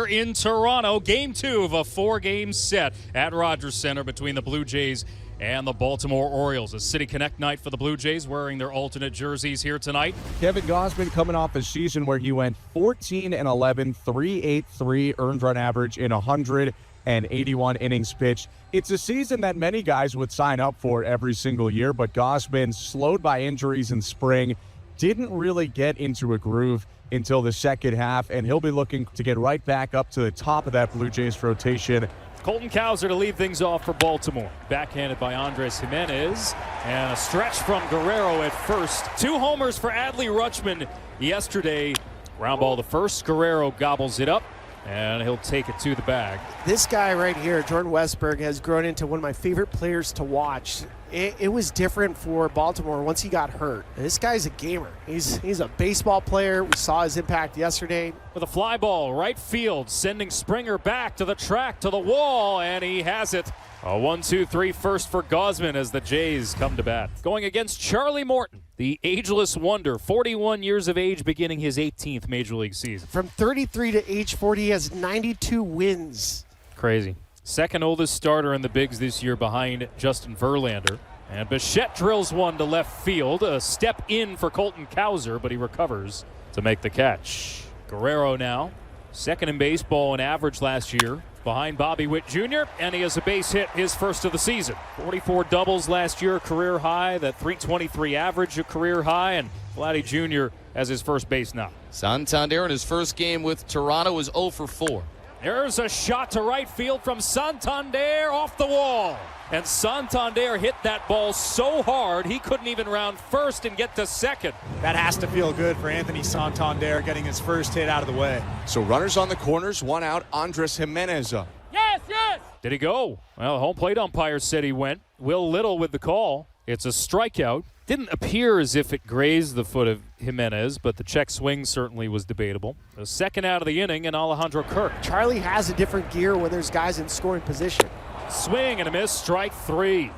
in Toronto. Game 2 of a 4-game set at Rogers Center between the Blue Jays and the Baltimore Orioles. A City Connect night for the Blue Jays, wearing their alternate jerseys here tonight. Kevin Gausman coming off a season where he went 14-11, 3.83 earned run average in 181 innings pitched. It's a season that many guys would sign up for every single year, but Gausman, slowed by injuries in spring, didn't really get into a groove until the second half, and he'll be looking to get right back up to the top of that Blue Jays rotation. Colton Cowser to lead things off for Baltimore. Backhanded by Andres Jimenez, and a stretch from Guerrero at first. 2 homers for Adley Rutschman yesterday. Ground ball to first. Guerrero gobbles it up, and he'll take it to the bag. This guy right here, Jordan Westburg, has grown into one of my favorite players to watch. It was different for Baltimore once he got hurt. This guy's a gamer. He's a baseball player. We saw his impact yesterday. With a fly ball, right field, sending Springer back to the track, to the wall, and he has it. A 1-2-3 first for Gausman as the Jays come to bat. Going against Charlie Morton, the ageless wonder, 41 years of age, beginning his 18th Major League season. From 33 to age 40, he has 92 wins. Crazy. Second oldest starter in the bigs this year behind Justin Verlander. And Bichette drills one to left field. A step in for Colton Cowser, but he recovers to make the catch. Guerrero now, second in baseball in average last year, behind Bobby Witt Jr., and he has a base hit, his first of the season. 44 doubles last year, career high. That 323 average, a career high, and Vladdy Jr. as his first base knock. Santander in his first game with Toronto is 0 for 4. There's a shot to right field from Santander, off the wall. And Santander hit that ball so hard he couldn't even round first and get to second. That has to feel good for Anthony Santander, getting his first hit out of the way. So runners on the corners, 1 out, Andres Jimenez up. Yes, yes! Did he go? Well, home plate umpire said he went. Will Little with the call. It's a strikeout. Didn't appear as if it grazed the foot of Jimenez, but the check swing certainly was debatable. The second out of the inning, and Alejandro Kirk. Charlie has a different gear when there's guys in scoring position. Swing and a miss, strike 3.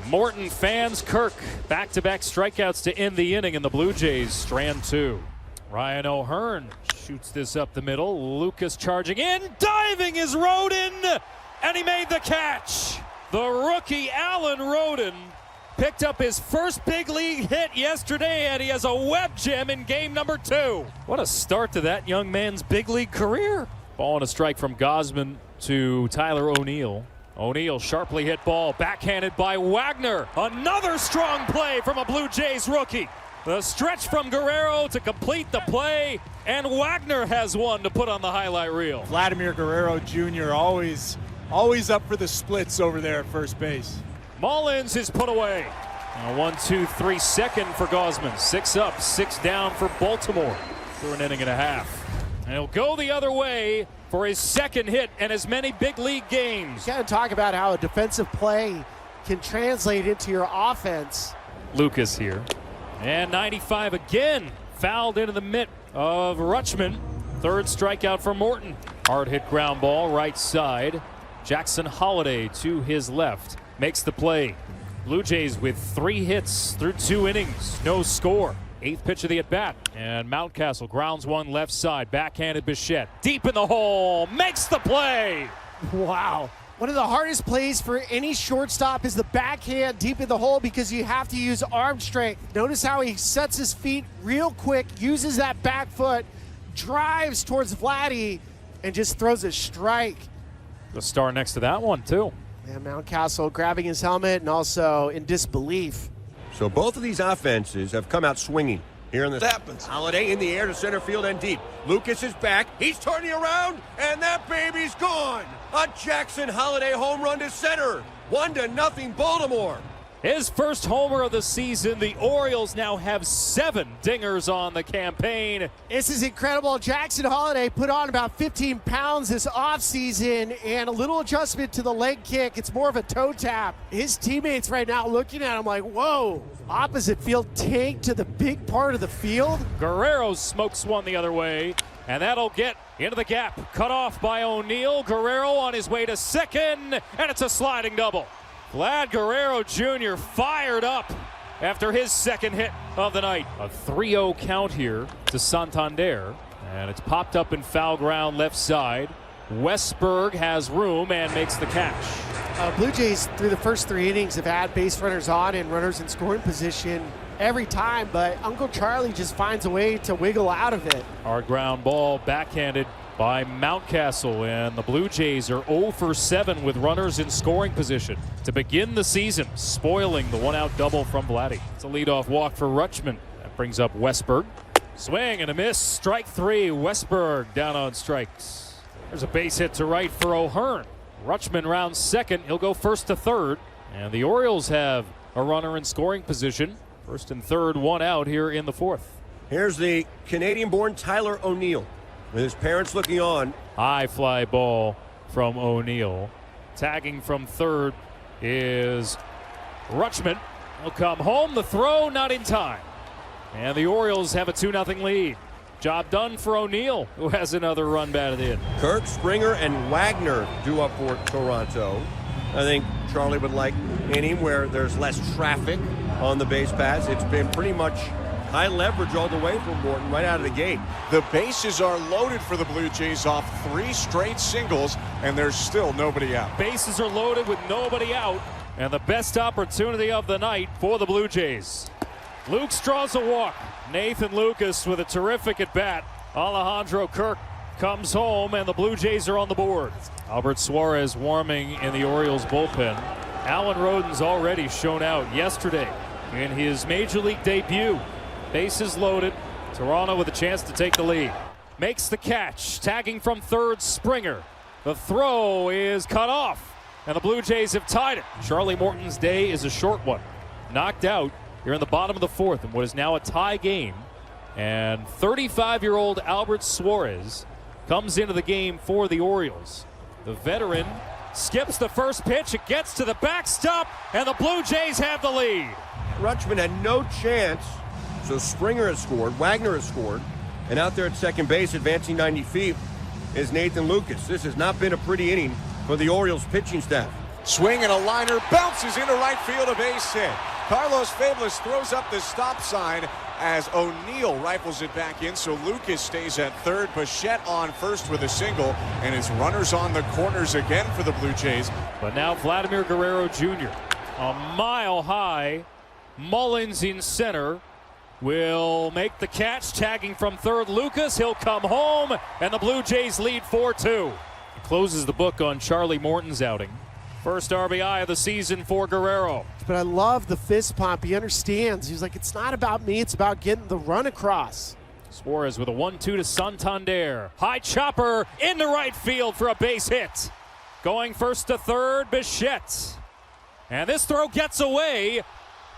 Morton fans Kirk. Back-to-back strikeouts to end the inning, and the Blue Jays strand 2. Ryan O'Hearn shoots this up the middle. Lucas charging in, diving is Rodin, and he made the catch. The rookie Alan Rodin picked up his first big league hit yesterday, and he has a web gem in game number 2. What a start to that young man's big league career. Ball and a strike from Gausman to Tyler O'Neill. O'Neill, sharply hit ball, backhanded by Wagner. Another strong play from a Blue Jays rookie. The stretch from Guerrero to complete the play, and Wagner has one to put on the highlight reel. Vladimir Guerrero Jr. always up for the splits over there at first base. Mullins is put away. A 1-2-3 second for Gausman. 6 up, 6 down for Baltimore through an inning and a half. And he'll go the other way for his second hit and as many big league games. You got to talk about how a defensive play can translate into your offense. Lucas here. And 95 again. Fouled into the mitt of Rutschman. Third strikeout for Morton. Hard hit ground ball, right side. Jackson Holliday to his left. Makes the play. Blue Jays with 3 hits through 2 innings. No score. 8th pitch of the at-bat. And Mountcastle grounds one left side. Backhanded Bichette. Deep in the hole. Makes the play. Wow. One of the hardest plays for any shortstop is the backhand deep in the hole, because you have to use arm strength. Notice how he sets his feet real quick, uses that back foot, drives towards Vladdy, and just throws a strike. The star next to that one, too. And Mountcastle grabbing his helmet and also in disbelief. So both of these offenses have come out swinging. Here in the happens. Holiday in the air to center field and deep. Lucas is back. He's turning around, and that baby's gone. A Jackson Holiday home run to center. 1-0 Baltimore. His first homer of the season. The Orioles now have 7 dingers on the campaign. This is incredible. Jackson Holiday put on about 15 pounds this offseason, and a little adjustment to the leg kick. It's more of a toe tap. His teammates right now looking at him like, whoa. Opposite field tank to the big part of the field. Guerrero smokes one the other way, and that'll get into the gap. Cut off by O'Neill. Guerrero on his way to second, and it's a sliding double. Vlad Guerrero Jr. fired up after his second hit of the night. A 3-0 count here to Santander, and it's popped up in foul ground left side. Westberg has room and makes the catch. Blue Jays through the first 3 innings have had base runners on and runners in scoring position every time, but Uncle Charlie just finds a way to wiggle out of it. Hard ground ball backhanded by Mountcastle, and the Blue Jays are 0 for 7 with runners in scoring position to begin the season, spoiling the 1-out double from Vladdy. It's a leadoff walk for Rutschman. That brings up Westberg. Swing and a miss. Strike 3. Westberg down on strikes. There's a base hit to right for O'Hearn. Rutschman rounds second. He'll go first to third. And the Orioles have a runner in scoring position. First and third, 1 out here in the 4th. Here's the Canadian-born Tyler O'Neill with his parents looking on. High fly ball from O'Neill. Tagging from third is Rutschman. He'll come home. The throw not in time. And the Orioles have a 2-0 lead. Job done for O'Neill, who has another run batted in. Kirk, Springer, and Wagner due up for Toronto. I think Charlie would like an inning where there's less traffic on the base paths. It's been pretty much high leverage all the way from Morton right out of the gate. The bases are loaded for the Blue Jays off 3 straight singles, and there's still nobody out. Bases are loaded with nobody out, and the best opportunity of the night for the Blue Jays. Lukes draws a walk. Nathan Lucas with a terrific at bat. Alejandro Kirk comes home, and the Blue Jays are on the board. Albert Suarez warming in the Orioles bullpen. Alan Roden's already shown out yesterday in his major league debut. Bases loaded. Toronto with a chance to take the lead. Makes the catch. Tagging from third, Springer. The throw is cut off, and the Blue Jays have tied it. Charlie Morton's day is a short one. Knocked out here in the bottom of the 4th in what is now a tie game. And 35-year-old Albert Suarez comes into the game for the Orioles. The veteran skips the first pitch. It gets to the backstop, and the Blue Jays have the lead. Rutschman had no chance, so Springer has scored, Wagner has scored, and out there at second base, advancing 90 feet, is Nathan Lucas. This has not been a pretty inning for the Orioles pitching staff. Swing and a liner, bounces into right field, a base hit. Carlos Fabulous throws up the stop sign as O'Neill rifles it back in, so Lucas stays at third. Bichette on first with a single, and it's runners on the corners again for the Blue Jays. But now Vladimir Guerrero Jr. A mile high. Mullins in center will make the catch. Tagging from third, Lucas. He'll come home, and the Blue Jays lead 4-2. Closes the book on Charlie Morton's outing. First RBI of the season for Guerrero. But I love the fist pump. He understands. He's like, it's not about me. It's about getting the run across. Suarez with a 1-2 to Santander. High chopper into right field for a base hit. Going first to third, Bichette. And this throw gets away.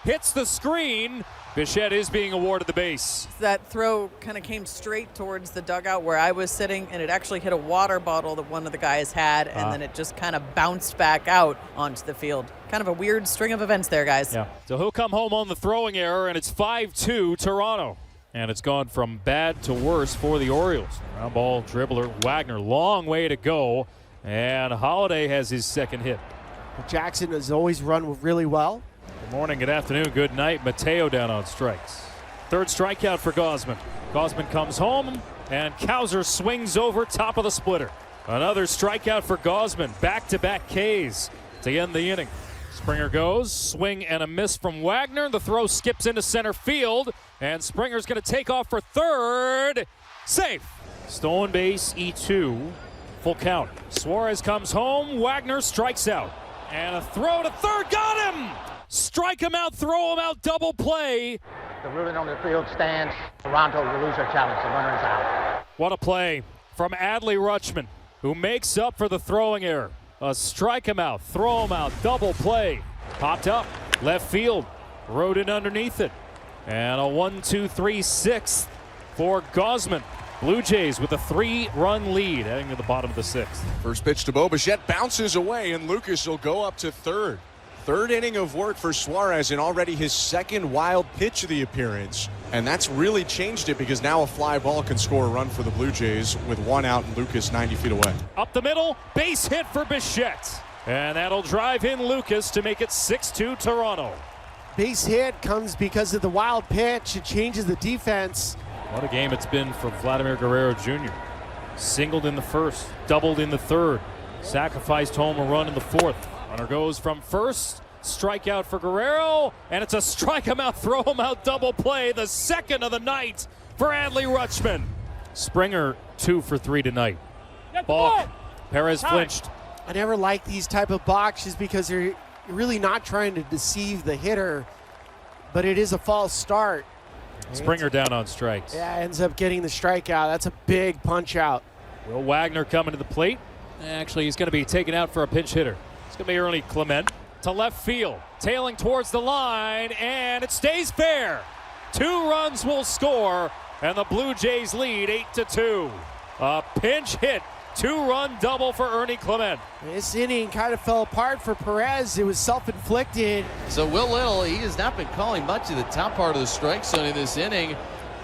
Hits the screen. Bichette is being awarded the base. That throw kind of came straight towards the dugout where I was sitting, and it actually hit a water bottle that one of the guys had, and then it just kind of bounced back out onto the field. Kind of a weird string of events there, guys. Yeah. So he'll come home on the throwing error, and it's 5-2 Toronto. And it's gone from bad to worse for the Orioles. Ground ball dribbler Wagner, long way to go, and Holiday has his second hit. Jackson has always run really well. Good morning, good afternoon, good night. Mateo down on strikes. Third strikeout for Gausman. Gausman comes home, and Cowser swings over top of the splitter. Another strikeout for Gausman. Back-to-back Ks to end the inning. Springer goes, swing and a miss from Wagner. The throw skips into center field, and Springer's going to take off for third. Safe. Stolen base, E2. Full count. Suarez comes home. Wagner strikes out. And a throw to third. Got him! Strike him out, throw him out, double play. The ruling on the field stands. Toronto, you lose your challenge. The runner is out. What a play from Adley Rutschman, who makes up for the throwing error. A strike him out, throw him out, double play. Popped up, left field, rode in underneath it. And a 1-2-3-6 for Gausman. Blue Jays with a 3-run lead heading to the bottom of the 6th. First pitch to Bo Bichette bounces away, and Lucas will go up to third. Third inning of work for Suarez, and already his second wild pitch of the appearance. And that's really changed it, because now a fly ball can score a run for the Blue Jays with 1 out and Lucas 90 feet away. Up the middle, base hit for Bichette. And that'll drive in Lucas to make it 6-2 Toronto. Base hit comes because of the wild pitch. It changes the defense. What a game it's been for Vladimir Guerrero Jr. Singled in the first, doubled in the third, sacrificed home a run in the fourth. Runner goes from first, strikeout for Guerrero, and it's a strike him out, throw him out double play, the second of the night for Adley Rutschman. Springer 2 for 3 tonight. Balk. Perez flinched. I never like these type of boxes because you're really not trying to deceive the hitter, but it is a false start. Springer down on strikes. Yeah, ends up getting the strikeout. That's a big punch out. Will Wagner coming to the plate. Actually, he's going to be taken out for a pinch hitter. It's going to be Ernie Clement to left field, tailing towards the line, and it stays fair. 2 runs will score, and the Blue Jays lead 8-2. A pinch hit, 2-run double for Ernie Clement. This inning kind of fell apart for Perez. It was self-inflicted. So Will Little, he has not been calling much of the top part of the strike zone in this inning,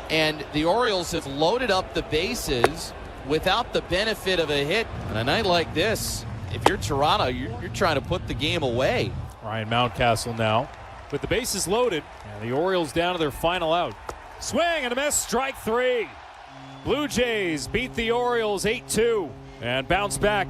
and the Orioles have loaded up the bases without the benefit of a hit. On a night like this, if you're Toronto, you're trying to put the game away. Ryan Mountcastle now with the bases loaded, and the Orioles down to their final out. Swing and a miss, strike 3. Blue Jays beat the Orioles 8-2 and bounce back